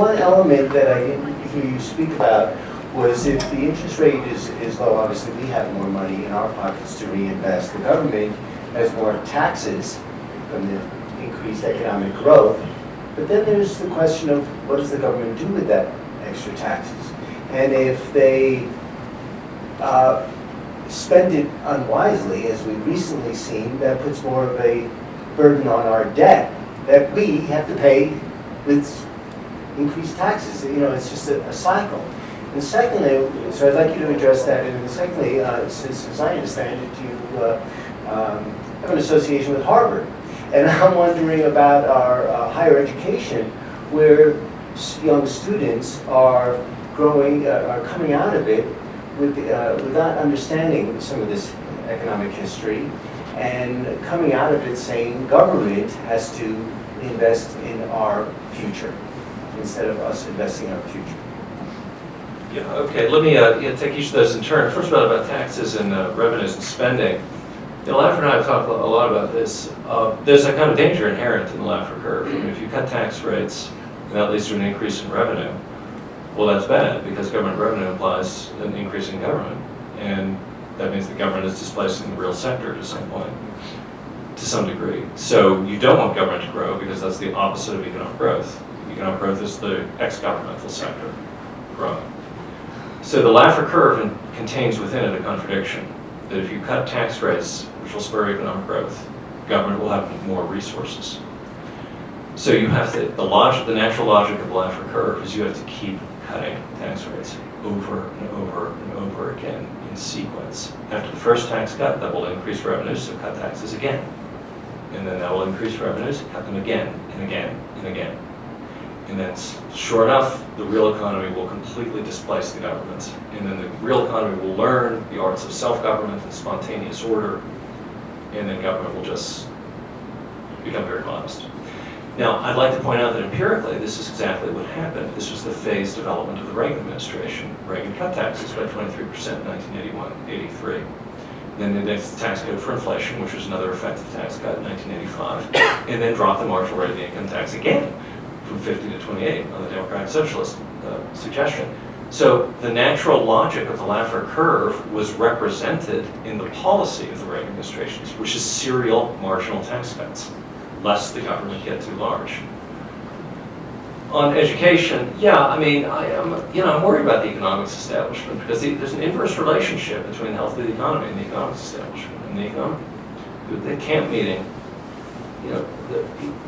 one element that I didn't hear you speak about was if the interest rate is low, obviously we have more money in our pockets to reinvest. The government has more taxes from the increased economic growth. But then there's the question of what does the government do with that extra taxes? And if they spend it unwisely, as we've recently seen, that puts more of a burden on our debt that we have to pay with increased taxes. You know, it's just a cycle. And secondly, so I'd like you to address that. And secondly, since as I understand it, you have an association with Harvard. And I'm wondering about our higher education, where young students are coming out of it without understanding some of this economic history, and coming out of it saying government has to invest in our future instead of us investing in our future. Yeah, okay, let me take each of those in turn. First of all, about taxes and revenues and spending. You know, Laffer and I have talked a lot about this. There's a kind of danger inherent in the Laffer curve. I mean, if you cut tax rates and that leads to an increase in revenue, well, that's bad because government revenue implies an increase in government, and that means the government is displacing the real sector to some point, to some degree. So you don't want government to grow because that's the opposite of economic growth. Economic growth is the ex-governmental sector growing. So the Laffer curve contains within it a contradiction, that if you cut tax rates, which will spur economic growth, government will have more resources. So you have to, the natural logic of the Laffer curve is you have to keep cutting tax rates over and over and over again in sequence. After the first tax cut, that will increase revenues, so cut taxes again. And then that will increase revenues, cut them again and again and again. And then, sure enough, the real economy will completely displace the government. And then the real economy will learn the arts of self-government and spontaneous order, and then government will just become very modest. Now, I'd like to point out that empirically, this is exactly what happened. This was the phased development of the Reagan administration. Reagan cut taxes by 23% in 1981-83. Then the next tax code for inflation, which was another effective tax cut in 1985, and then dropped the marginal rate of the income tax again, from 50 to 28 on the Democratic Socialist suggestion. So the natural logic of the Laffer curve was represented in the policy of the Reagan administration, which is serial marginal tax cuts, lest the government get too large. On education, yeah, I mean, I'm worried about the economics establishment because there's an inverse relationship between the health of the economy and the economics establishment. And the economic, the camp meeting, you know,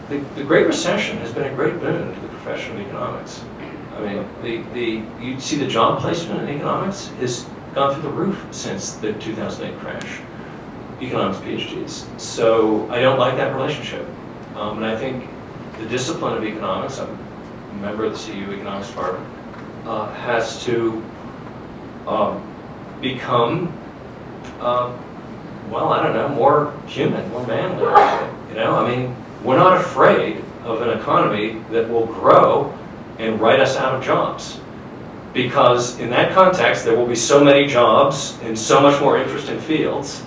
the Great Recession has been a great boon to the profession of economics. I mean, you see the job placement in economics has gone through the roof since the 2008 crash. Economics PhDs. So I don't like that relationship. And I think the discipline of economics, I'm a member of the CU Economics Department, has to become, well, I don't know, more human, more manly. You know, I mean, we're not afraid of an economy that will grow and write us out of jobs. Because in that context, there will be so many jobs in so much more interesting fields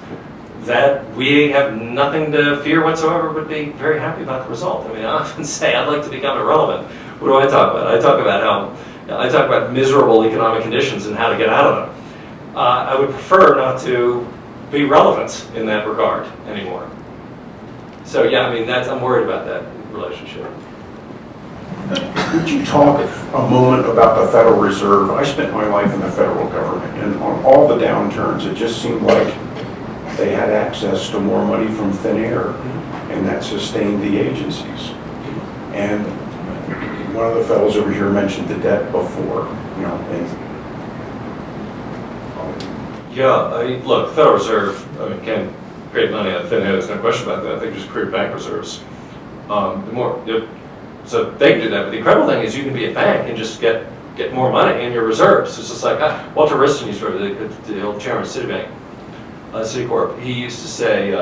that we have nothing to fear whatsoever, would be very happy about the result. I mean, I often say I'd like to become irrelevant. What do I talk about? I talk about miserable economic conditions and how to get out of them. I would prefer not to be relevant in that regard anymore. So yeah, I mean, I'm worried about that relationship. Could you talk a moment about the Federal Reserve? I spent my life in the federal government, and on all the downturns, it just seemed like they had access to more money from thin air, and that sustained the agencies. And one of the fellows over here mentioned the debt before, you know, and yeah, I mean, look, the Federal Reserve, I mean, can create money out of thin air. There's no question about that. They just create bank reserves. So they can do that. But the incredible thing is you can be a bank and just get more money in your reserves. It's just like Walter Wriston used to, the old chairman of Citibank, Citicorp. He used to say,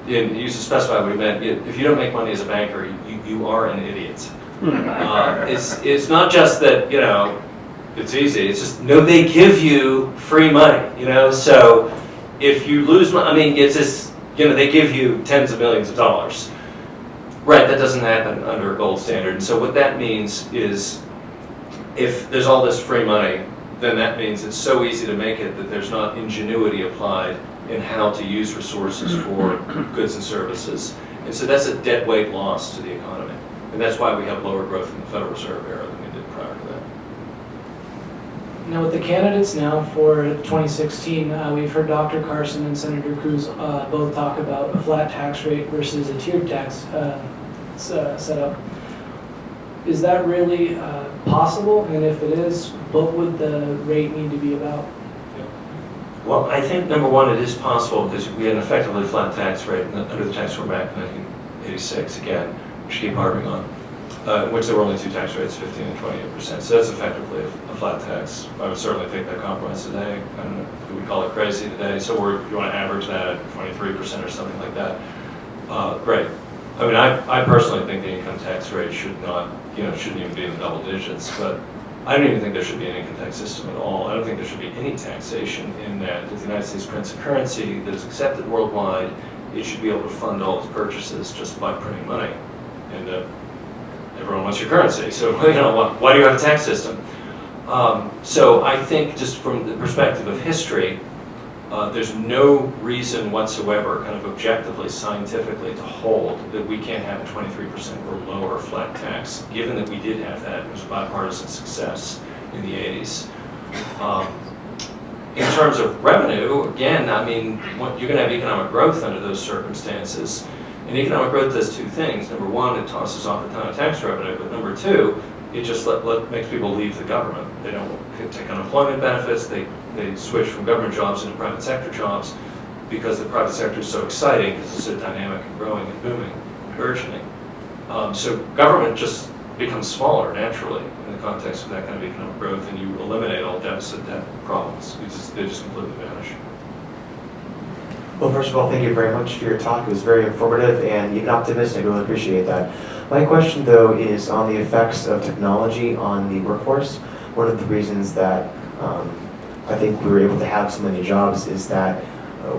he used to specify what he meant. If you don't make money as a banker, you are an idiot. It's not just that, you know, it's easy. It's just, no, they give you free money, you know. So if you lose money, I mean, it's just, you know, they give you tens of millions of dollars. Right, that doesn't happen under a gold standard. And so what that means is if there's all this free money, then that means it's so easy to make it that there's not ingenuity applied in how to use resources for goods and services. And so that's a dead weight loss to the economy. And that's why we have lower growth in the Federal Reserve era than we did prior to that. Now, with the candidates now for 2016, we've heard Dr. Carson and Senator Cruz both talk about a flat tax rate versus a tiered tax setup. Is that really possible? And if it is, what would the rate need to be about? Well, I think number one, it is possible because we had an effectively flat tax rate under the Tax Reform Act in 1986, again, which I keep harping on, in which there were only two tax rates, 15 and 28%. So that's effectively a flat tax. I would certainly take that compromise today. I don't know, do we call it crazy today? So if you want to average that at 23% or something like that, great. I mean, I personally think the income tax rate should not, shouldn't even be in the double digits, but I don't even think there should be an income tax system at all. I don't think there should be any taxation in that. If the United States prints a currency that is accepted worldwide, it should be able to fund all its purchases just by printing money. And everyone wants your currency, so why do you have a tax system? So I think just from the perspective of history, there's no reason whatsoever, kind of objectively, scientifically, to hold that we can't have a 23% or lower flat tax, given that we did have that. It was a bipartisan success in the 80s. In terms of revenue, again, I mean, you're going to have economic growth under those circumstances. And economic growth does two things. Number one, it tosses off a ton of tax revenue. But number two, it just makes people leave the government. They don't take unemployment benefits. They switch from government jobs into private sector jobs because the private sector is so exciting because it's so dynamic and growing and booming and burgeoning. So government just becomes smaller naturally in the context of that kind of economic growth, and you eliminate all deficit debt problems. They just completely vanish. Well, first of all, thank you very much for your talk. It was very informative and even optimistic. I really appreciate that. My question, though, is on the effects of technology on the workforce. One of the reasons that I think we were able to have so many jobs is that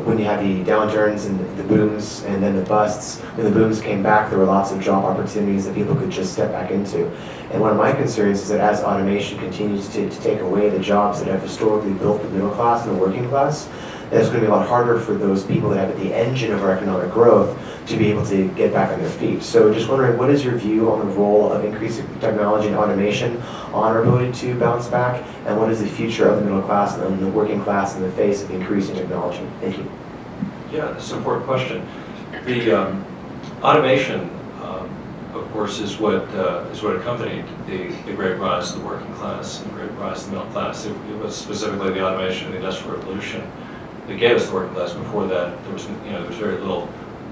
when you had the downturns and the booms and then the busts, when the booms came back, there were lots of job opportunities that people could just step back into. And one of my concerns is that as automation continues to take away the jobs that have historically built the middle class and the working class, that it's going to be a lot harder for those people that have the engine of our economic growth to be able to get back on their feet. So just wondering, what is your view on the role of increasing technology and automation on our ability to bounce back, and what is the future of the middle class and the working class in the face of increasing technology? Thank you. Yeah, that's an important question. The automation, of course, is what accompanied the great rise of the working class and the great rise of the middle class. It was specifically the automation of the Industrial Revolution that gave us the working class. Before that, there was very little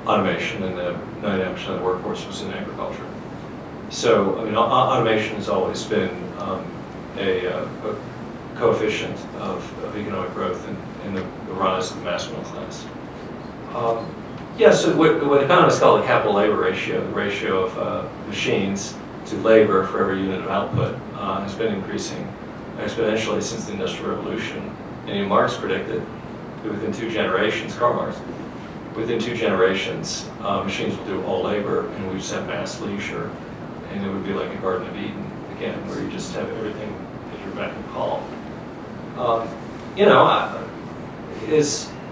automation, and 99% of the workforce was in agriculture. So, I mean, automation has always been a coefficient of economic growth and the rise of the mass middle class. Yeah, so what economists call the capital labor ratio, the ratio of machines to labor for every unit of output, has been increasing exponentially since the Industrial Revolution. And Marx predicted that within 2 generations, Karl Marx, within 2 generations, machines will do all labor, and we just have mass leisure, and it would be like a Garden of Eden again, where you just have everything at your beck and call.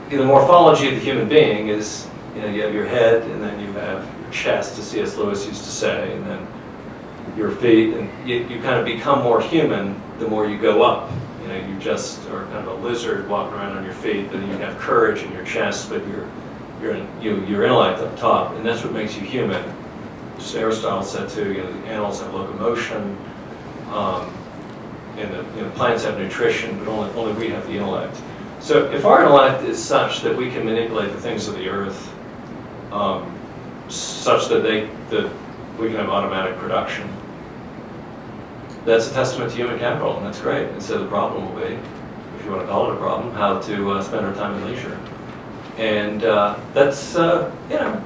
The morphology of the human being is, you have your head, and then you have your chest, as C.S. Lewis used to say, and then your feet, and you kind of become more human the more you go up. You just are kind of a lizard walking around on your feet, but then you have courage in your chest, but your intellect up top, and that's what makes you human. As Aristotle said too, the animals have locomotion, and the plants have nutrition, but only we have the intellect. So if our intellect is such that we can manipulate the things of the earth, such that we can have automatic production, that's a testament to human capital, and that's great. And so the problem will be, if you want to call it a problem, how to spend our time in leisure. And that's,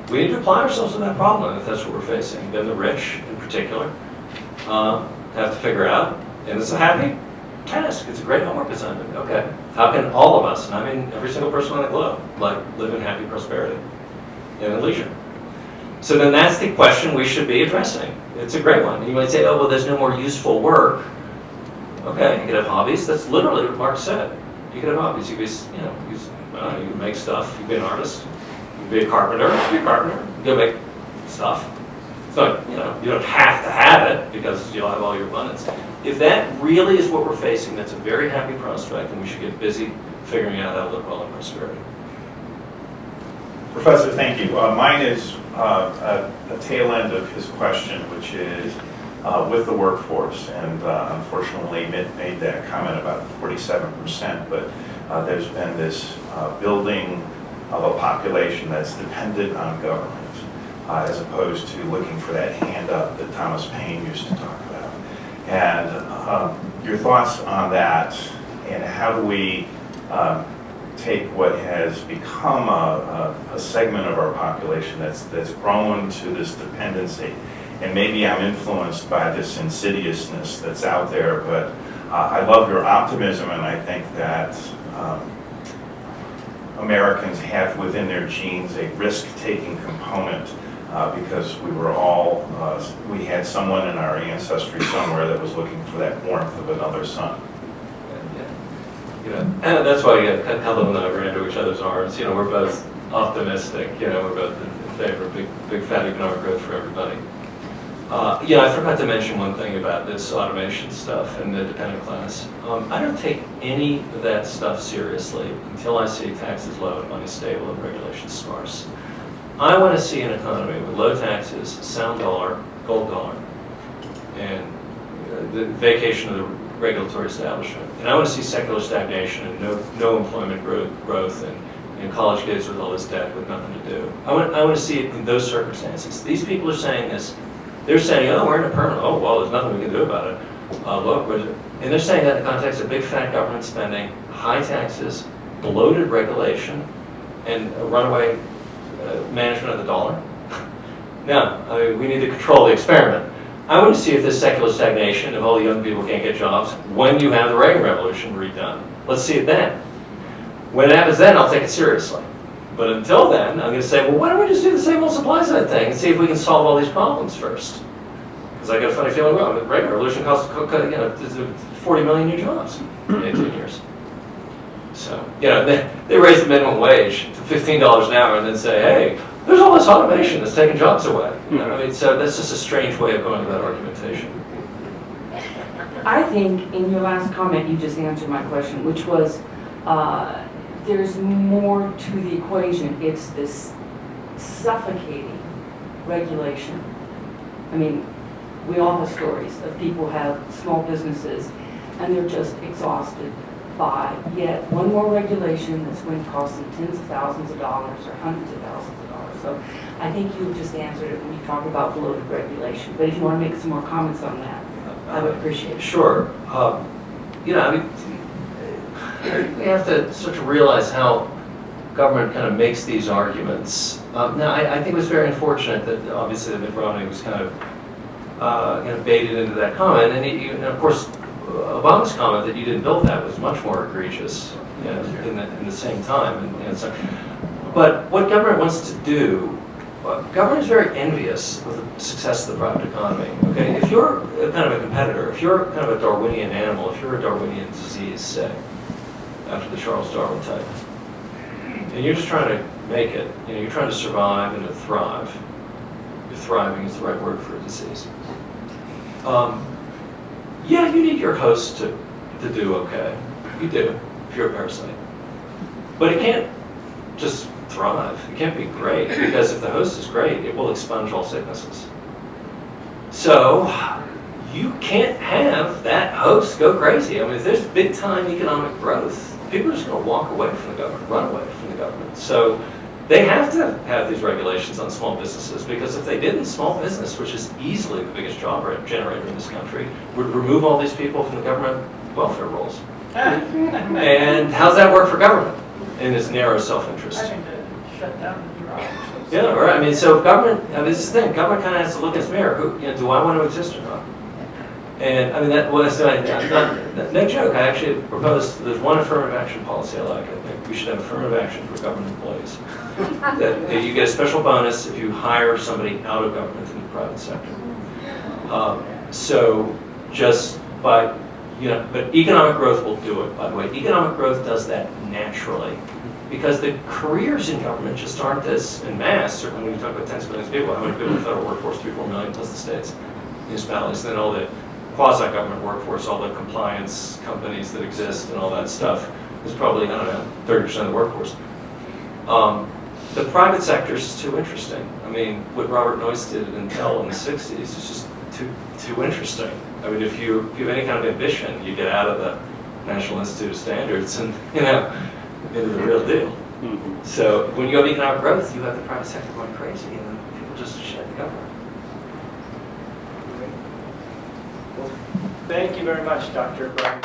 we need to apply ourselves to that problem if that's what we're facing. Then the rich, in particular, have to figure out, and it's a happy task. It's a great homework assignment. Okay, how can all of us, and I mean every single person on the globe, live in happy prosperity and in leisure? So then that's the question we should be addressing. It's a great one. You might say, oh, well, there's no more useful work. Okay, you could have hobbies. That's literally what Marx said. You could have hobbies. You could be, you can make stuff. You can be an artist. You can be a carpenter. You can be a carpenter. You can make stuff. It's not, you don't have to have it because you'll have all your abundance. If that really is what we're facing, that's a very happy prospect, and we should get busy figuring out how to live well in prosperity. Professor, thank you. Mine is a tail end of his question, which is with the workforce. And unfortunately, Mitt made that comment about 47%, but there's been this building of a population that's dependent on government, as opposed to looking for that hand up that Thomas Paine used to talk about. And your thoughts on that, and how do we take what has become a segment of our population that's grown to this dependency. And maybe I'm influenced by this insidiousness that's out there, but I love your optimism, and I think that Americans have within their genes a risk-taking component because we had someone in our ancestry somewhere that was looking for that warmth of another sun. And that's why Helen and I ran into each other's arms. We're both optimistic. We're both in favor of big fat economic growth for everybody. I forgot to mention one thing about this automation stuff and the dependent class. I don't take any of that stuff seriously until I see taxes low and money stable and regulations sparse. I want to see an economy with low taxes, sound dollar, gold dollar, and the vacation of the regulatory establishment. And I want to see secular stagnation and no employment growth and college kids with all this debt with nothing to do. I want to see it in those circumstances. These people are saying this. They're saying, oh, we're in a permanent, oh, well, there's nothing we can do about it. Look, and they're saying that in the context of big fat government spending, high taxes, bloated regulation, and a runaway management of the dollar. No, we need to control the experiment. I want to see if there's secular stagnation, if all the young people can't get jobs, when you have the Reagan Revolution redone. Let's see it then. When it happens then, I'll take it seriously. But until then, I'm going to say, well, why don't we just do the same old supply side thing and see if we can solve all these problems first? Because I got a funny feeling, well, the Reagan Revolution cost 40 million new jobs in 18 years. So, they raise the minimum wage to $15 an hour and then say, hey, there's all this automation that's taking jobs away. So that's just a strange way of going about argumentation. I think in your last comment, you just answered my question, which was, there's more to the equation. It's this suffocating regulation. I mean, we all have stories of people who have small businesses and they're just exhausted by yet one more regulation that's going to cost them tens of thousands of dollars or hundreds of thousands of dollars. So I think you just answered it when you talk about bloated regulation. But if you want to make some more comments on that, I would appreciate it. Sure. We have to sort of realize how government kind of makes these arguments. Now, I think it was very unfortunate that obviously Mitt Romney was kind of baited into that comment, and of course Obama's comment that you didn't build that was much more egregious in the same time. But what government wants to do, government is very envious of the success of the private economy. Okay, if you're kind of a competitor, if you're kind of a Darwinian animal, if you're a Darwinian disease, say, after the Charles Darwin type, and you're just trying to make it, you're trying to survive and to thrive. If thriving is the right word for a disease. Yeah, you need your host to do okay. You do, if you're a parasite. But it can't just thrive. It can't be great, because if the host is great, it will expunge all sicknesses. So you can't have that host go crazy. I mean, if there's big time economic growth, people are just going to walk away from the government, run away from the government. So they have to have these regulations on small businesses, because if they didn't, small business, which is easily the biggest job generator in this country, would remove all these people from the government welfare rolls. And how's that work for government in its narrow self-interest? I think to shut down the bureaucracy. Yeah, right. I mean, so government, this is the thing, government kind of has to look in its mirror. Do I want to exist or not? And I mean, that was, no joke, I actually proposed, there's one affirmative action policy I like. I think we should have affirmative action for government employees. That you get a special bonus if you hire somebody out of government in the private sector. So just by, but economic growth will do it, by the way. Economic growth does that naturally. Because the careers in government just aren't as en masse. Certainly when you talk about tens of millions of people, how many people in the federal workforce? 3-4 million plus the states, municipalities, and then all the quasi-government workforce, all the compliance companies that exist and all that stuff is probably, I don't know, 30% of the workforce. The private sector is too interesting. I mean, what Robert Noyce did at Intel in the 60s is just too interesting. I mean, if you have any kind of ambition, you get out of the National Institute of Standards and, into the real deal. Mm-hmm. So when you have economic growth, you have the private sector going crazy, and then people just shed the government. Well, thank you very much, Dr. Brian.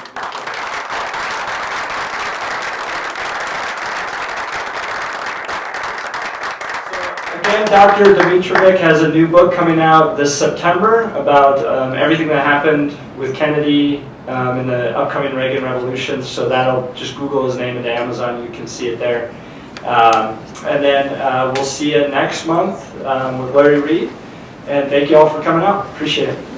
Again, Dr. Domitrovic has a new book coming out this September about everything that happened with Kennedy in the upcoming Reagan Revolution. So that'll just Google his name into Amazon. You can see it there. And then we'll see you next month with Larry Reed. And thank you all for coming out. Appreciate it.